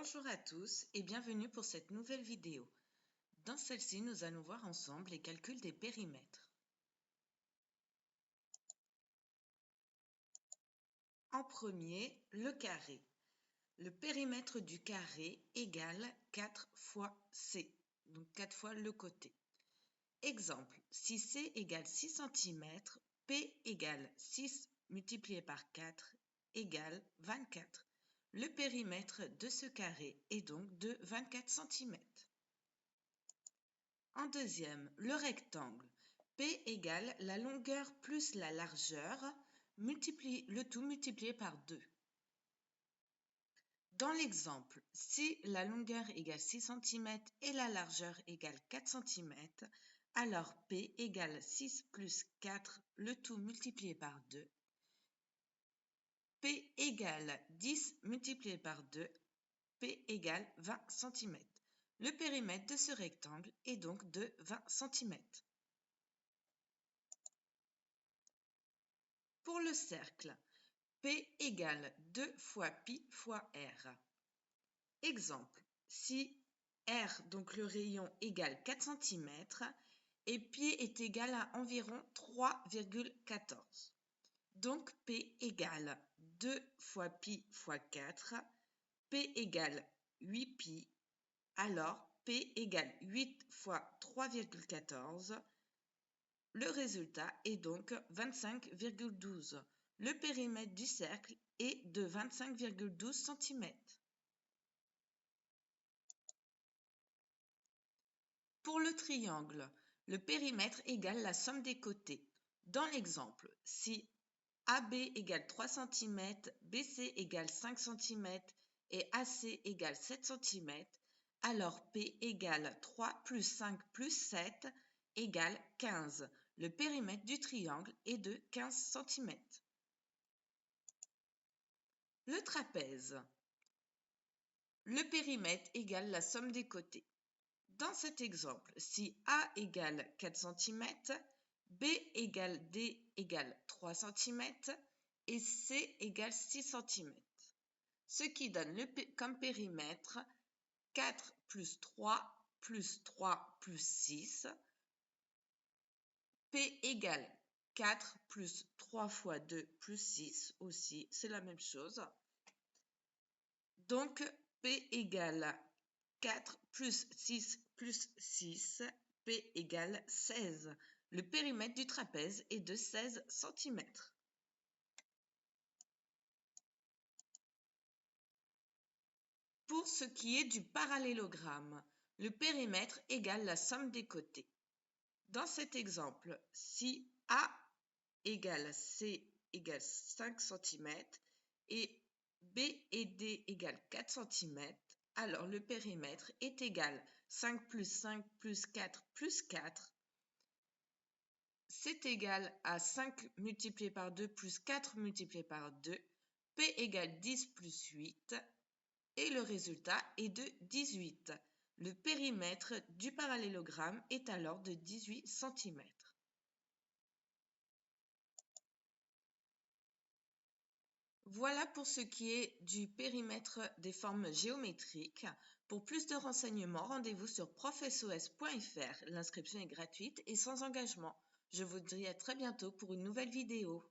Bonjour à tous et bienvenue pour cette nouvelle vidéo. Dans celle-ci, nous allons voir ensemble les calculs des périmètres. En premier, le carré. Le périmètre du carré égale 4 fois C, donc 4 fois le côté. Exemple, si C égale 6 cm, P égale 6 multiplié par 4 égale 24. Le périmètre de ce carré est donc de 24 cm. En deuxième, le rectangle. P égale la longueur plus la largeur, le tout multiplié par 2. Dans l'exemple, si la longueur égale 6 cm et la largeur égale 4 cm, alors P égale 6 plus 4, le tout multiplié par 2. P égale 10 multiplié par 2, P égale 20 cm. Le périmètre de ce rectangle est donc de 20 cm. Pour le cercle, P égale 2 fois pi fois r. Exemple, si r, donc le rayon, égale 4 cm et pi est égal à environ 3,14. Donc P égale 2 fois pi fois 4, P égale 8 pi, alors P égale 8 fois 3,14. Le résultat est donc 25,12. Le périmètre du cercle est de 25,12 cm. Pour le triangle, le périmètre égale la somme des côtés. Dans l'exemple, si AB égale 3 cm, BC égale 5 cm et AC égale 7 cm, alors P égale 3 plus 5 plus 7 égale 15. Le périmètre du triangle est de 15 cm. Le trapèze. Le périmètre égale la somme des côtés. Dans cet exemple, si A égale 4 cm, B égale D égale 3 cm et C égale 6 cm. Ce qui donne comme périmètre 4 plus 3 plus 3 plus 6. P égale 4 plus 3 fois 2 plus 6 aussi, c'est la même chose. Donc, P égale 4 plus 6 plus 6, P égale 16. Le périmètre du trapèze est de 16 cm. Pour ce qui est du parallélogramme, le périmètre égale la somme des côtés. Dans cet exemple, si A égale C égale 5 cm et B et D égale 4 cm, alors le périmètre est égal 5 plus 5 plus 4 plus 4. C'est égal à 5 multiplié par 2 plus 4 multiplié par 2. P égale 10 plus 8. Et le résultat est de 18. Le périmètre du parallélogramme est alors de 18 cm. Voilà pour ce qui est du périmètre des formes géométriques. Pour plus de renseignements, rendez-vous sur profsos.fr. L'inscription est gratuite et sans engagement. Je vous dis à très bientôt pour une nouvelle vidéo.